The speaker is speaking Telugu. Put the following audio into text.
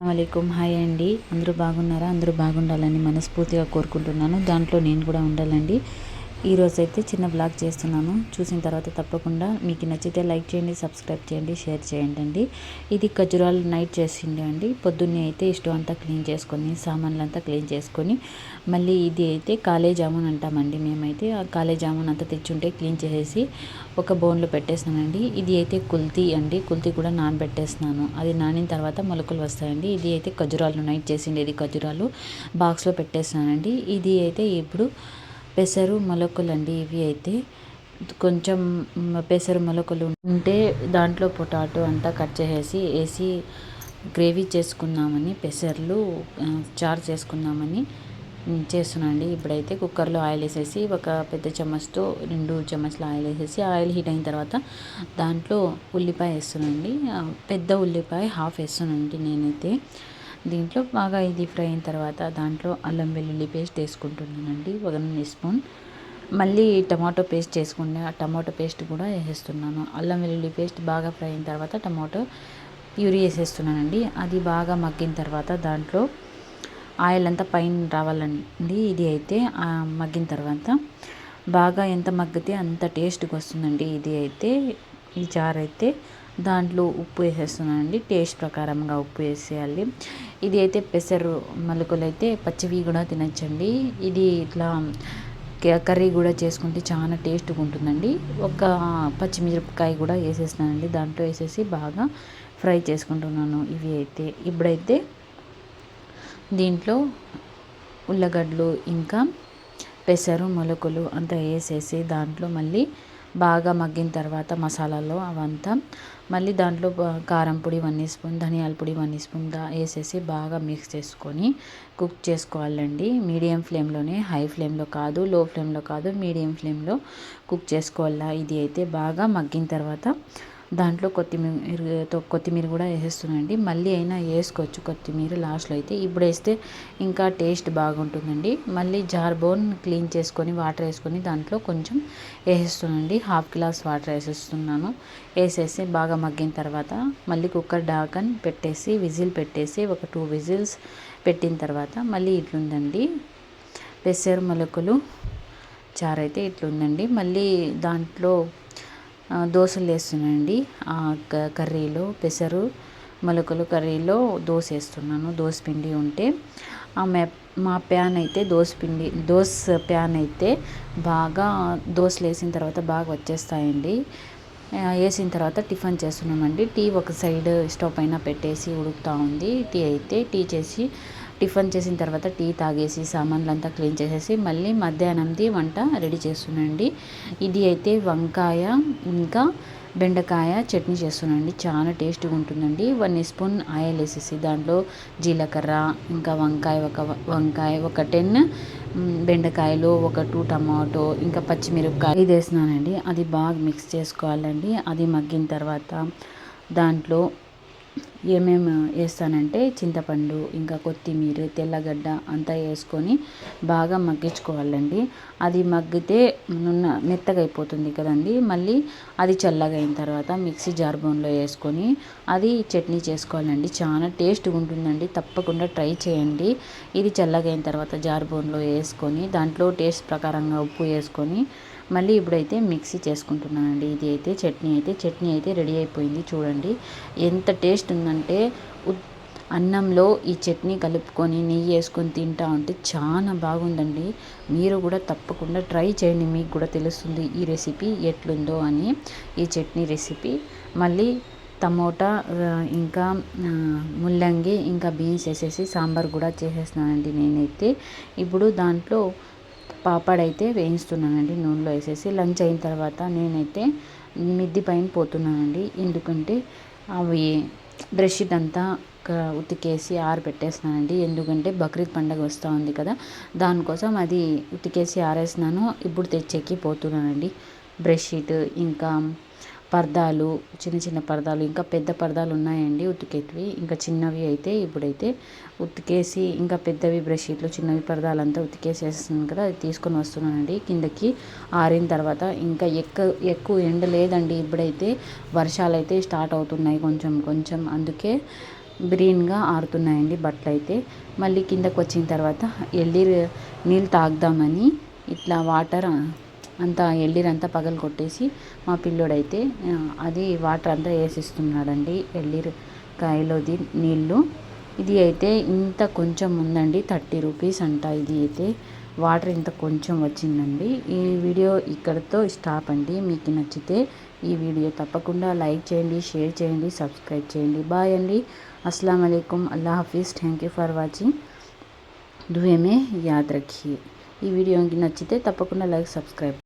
అస్సలాముఅలైకుం. హాయ్ అండి. అందరూ బాగున్నారా? అందరూ బాగుండాలని మనస్ఫూర్తిగా కోరుకుంటున్నాను. దాంట్లో నేను కూడా ఉండాలండి. ఈరోజైతే చిన్న బ్లాగ్ చేస్తున్నాను. చూసిన తర్వాత తప్పకుండా మీకు నచ్చితే లైక్ చేయండి, సబ్స్క్రైబ్ చేయండి, షేర్ చేయండి అండి. ఇది ఖజురాలు నైట్ చేసిండే అండి. పొద్దున్నే అయితే స్టవ్ అంతా క్లీన్ చేసుకొని, సామాన్లంతా క్లీన్ చేసుకొని, మళ్ళీ ఇది అయితే కాలే జామున్ అంటామండి మేమైతే. ఆ కాలే జామున్ అంతా తెచ్చుంటే క్లీన్ చేసేసి ఒక బౌన్లో పెట్టేస్తున్నానండి. ఇది అయితే కుల్తీ అండి. కుల్తీ కూడా నానబెట్టేస్తున్నాను. అది నానిన తర్వాత మొలకలు వస్తాయండి. ఇది అయితే ఖజురాలు నైట్ చేసిండేది. ఖజురాలు బాక్స్లో పెట్టేస్తున్నానండి. ఇది అయితే ఇప్పుడు పెసరు మొలకలు అండి. ఇవి అయితే కొంచెం పెసరు మొలకలు ఉంటే దాంట్లో పొటాటో అంతా కట్ వేసి గ్రేవీ చేసుకుందామని, పెసర్లు చారు చేసుకుందామని చేస్తున్నానండి. ఇప్పుడైతే కుక్కర్లో ఆయిల్ వేసేసి ఒక పెద్ద చెమ్మచ్తో 2 చెమ్మచ్ల ఆయిల్ వేసేసి, ఆయిల్ హీట్ అయిన తర్వాత దాంట్లో ఉల్లిపాయ వేస్తున్నానండి. పెద్ద ఉల్లిపాయ హాఫ్ వేస్తున్నానండి నేనైతే. దీంట్లో బాగా ఇది ఫ్రై అయిన తర్వాత దాంట్లో అల్లం వెల్లుల్లి పేస్ట్ వేసుకుంటున్నానండి 1 స్పూన్. మళ్ళీ టమాటో పేస్ట్ చేసుకునే ఆ టమాటో పేస్ట్ కూడా వేసేస్తున్నాను. అల్లం వెల్లుల్లి పేస్ట్ బాగా ఫ్రై అయిన తర్వాత టమాటో ప్యూరీ వేసేస్తున్నానండి. అది బాగా మగ్గిన తర్వాత దాంట్లో ఆయిల్ అంతా పైన రావాలండి. ఇది అయితే మగ్గిన తర్వాత బాగా ఎంత మగ్గితే అంత టేస్ట్గా వస్తుందండి. ఇది అయితే ఈ చారు అయితే దాంట్లో ఉప్పు వేసేస్తున్నానండి. టేస్ట్ ప్రకారంగా ఉప్పు వేసేయాలి. ఇది అయితే పెసరు మొలకలు అయితే పచ్చివి కూడా తినచ్చండి. ఇది ఇట్లా కర్రీ కూడా చేసుకుంటే చాలా టేస్ట్గా ఉంటుందండి. ఒక పచ్చిమిరపకాయ కూడా వేసేస్తున్నానండి. దాంట్లో వేసేసి బాగా ఫ్రై చేసుకుంటున్నాను. ఇవి అయితే ఇప్పుడైతే దీంట్లో ఉల్లగడ్డలు ఇంకా పెసరు మొలకలు అంతా వేసేసి దాంట్లో మళ్ళీ బాగా మగ్గిన తర్వాత మసాలాలో అవంతా మళ్ళీ దాంట్లో కారం పొడి 1 స్పూన్, ధనియాల పొడి 1 స్పూన్ వేసేసి బాగా మిక్స్ చేసుకొని కుక్ చేసుకోవాలండి. మీడియం ఫ్లేమ్లోనే, హై ఫ్లేమ్లో కాదు, లో ఫ్లేమ్లో కాదు, మీడియం ఫ్లేమ్లో కుక్ చేసుకోవాలా. ఇది అయితే బాగా మగ్గిన తర్వాత దాంట్లో కొత్తిమీర కూడా వేసేస్తున్నానండి. మళ్ళీ అయినా వేసుకోవచ్చు కొత్తిమీర లాస్ట్లో అయితే. ఇప్పుడు వేస్తే ఇంకా టేస్ట్ బాగుంటుందండి. మళ్ళీ జార్ బౌన్ క్లీన్ చేసుకొని వాటర్ వేసుకొని దాంట్లో కొంచెం వేసేస్తున్నానండి. హాఫ్ గ్లాస్ వాటర్ వేసేస్తున్నాను. వేసేసి బాగా మగ్గిన తర్వాత మళ్ళీ కుక్కర్ ఢాకన్ పెట్టేసి విజిల్ పెట్టేసి ఒక 2 విజిల్స్ పెట్టిన తర్వాత మళ్ళీ ఇట్లుందండి పెసరు మొలకలు చారు అయితే ఇట్లుందండి. మళ్ళీ దాంట్లో దోశలు వేస్తున్నానండి. కర్రీలో పెసరు మొలకలు కర్రీలో దోశ వేస్తున్నాను. దోశ పిండి ఉంటే మా ప్యాన్ అయితే దోశ ప్యాన్ అయితే బాగా దోశలు వేసిన తర్వాత బాగా వచ్చేస్తాయండి. వేసిన తర్వాత టిఫిన్ చేస్తున్నామండి. టీ ఒక సైడ్ స్టవ్ పైన పెట్టేసి ఉడుకుతూ ఉంది. టీ చేసి టిఫిన్ చేసిన తర్వాత టీ తాగేసి సామాన్లంతా క్లీన్ చేసేసి మళ్ళీ మధ్యాహ్నంది వంట రెడీ చేస్తున్నానండి. ఇది అయితే వంకాయ ఇంకా బెండకాయ చట్నీ చేస్తున్నానండి. చాలా టేస్ట్గా ఉంటుందండి. 1 స్పూన్ ఆయిల్ వేసేసి దాంట్లో జీలకర్ర ఇంకా వంకాయ ఒక 10 బెండకాయలు, ఒక 2 టమాటో ఇంకా పచ్చిమిరపకాయ ఇది వేసినానండి. అది బాగా మిక్స్ చేసుకోవాలండి. అది మగ్గిన తర్వాత దాంట్లో ఏమేమి వేస్తానంటే చింతపండు ఇంకా కొత్తిమీర, తెల్లగడ్డ అంతా వేసుకొని బాగా మగ్గించుకోవాలండి. అది మగ్గితే మెత్తగా అయిపోతుంది కదండి. మళ్ళీ అది చల్లగా అయిన తర్వాత మిక్సీ జార్ బౌన్లో వేసుకొని అది చట్నీ చేసుకోవాలండి. చాలా టేస్ట్గా ఉంటుందండి. తప్పకుండా ట్రై చేయండి. ఇది చల్లగా అయిన తర్వాత జార్ బౌన్లో వేసుకొని దాంట్లో టేస్ట్ ప్రకారంగా ఉప్పు వేసుకొని మళ్ళీ ఇప్పుడైతే మిక్సీ చేసుకుంటున్నానండి. ఇది అయితే చట్నీ అయితే రెడీ అయిపోయింది. చూడండి ఎంత టేస్ట్ ఉందంటే అన్నంలో ఈ చట్నీ కలుపుకొని నెయ్యి వేసుకొని తింటా ఉంటే చాలా బాగుందండి. మీరు కూడా తప్పకుండా ట్రై చేయండి. మీకు కూడా తెలుస్తుంది ఈ రెసిపీ ఎట్లుందో అని. ఈ చట్నీ రెసిపీ మళ్ళీ టమోటా ఇంకా ముల్లంగి ఇంకా బీన్స్ వేసేసి సాంబార్ కూడా చేసేస్తున్నానండి నేనైతే. ఇప్పుడు దాంట్లో పాపడైతే వేయిస్తున్నానండి నూనెలో వేసేసి. లంచ్ అయిన తర్వాత నేనైతే మిద్ది పైన పోతున్నానండి. ఎందుకంటే అవి బెడ్షీట్ అంతా ఉతికేసి ఆరబెట్టేస్తున్నానండి. ఎందుకంటే బక్రీద్ పండుగ వస్తూ ఉంది కదా, దానికోసం అది ఉతికేసి ఆరేసినాను. ఇప్పుడు తెచ్చేకి పోతున్నానండి. బెడ్షీట్ ఇంకా పరదాలు, చిన్న పరదాలు ఇంకా పెద్ద పరదాలు ఉన్నాయండి ఉతికేటివి. ఇంకా చిన్నవి అయితే ఇప్పుడైతే ఉతికేసి ఇంకా పెద్దవి బెడ్షీట్లు, చిన్నవి పరదాలంతా ఉతికేసేస్తున్నాను కదా, అది తీసుకొని వస్తున్నానండి కిందకి. ఆరిన తర్వాత ఇంకా ఎక్కువ ఎండ లేదండి. ఇప్పుడైతే వర్షాలు అయితే స్టార్ట్ అవుతున్నాయి కొంచెం. అందుకే గ్రీన్గా ఆరుతున్నాయండి బట్టలు అయితే. మళ్ళీ కిందకు వచ్చిన తర్వాత నీళ్ళు తాగుదామని ఇట్లా వాటర్ అంతా ఎళ్ళీరంతా పగలు కొట్టేసి మా పిల్లోడైతే అది వాటర్ అంతా వేసిస్తున్నాడండి. కాయలోది నీళ్ళు. ఇది అయితే ఇంత కొంచెం ఉందండి, 30 రూపీస్ అంట. ఇది అయితే వాటర్ ఇంత కొంచెం వచ్చిందండి. ఈ వీడియో ఇక్కడితో స్టాప్ అండి. మీకు నచ్చితే ఈ వీడియో తప్పకుండా లైక్ చేయండి, షేర్ చేయండి, సబ్స్క్రైబ్ చేయండి. బాయ్ అండి. अस्सलाम वालेकुम, अल्लाह हाफिज़, थैंक यू ఫర్ వాచింగ్. దువే మే యాద్ రఖియే. ఈ వీడియో నచ్చితే తప్పకుండా లైక్, సబ్స్క్రైబ్.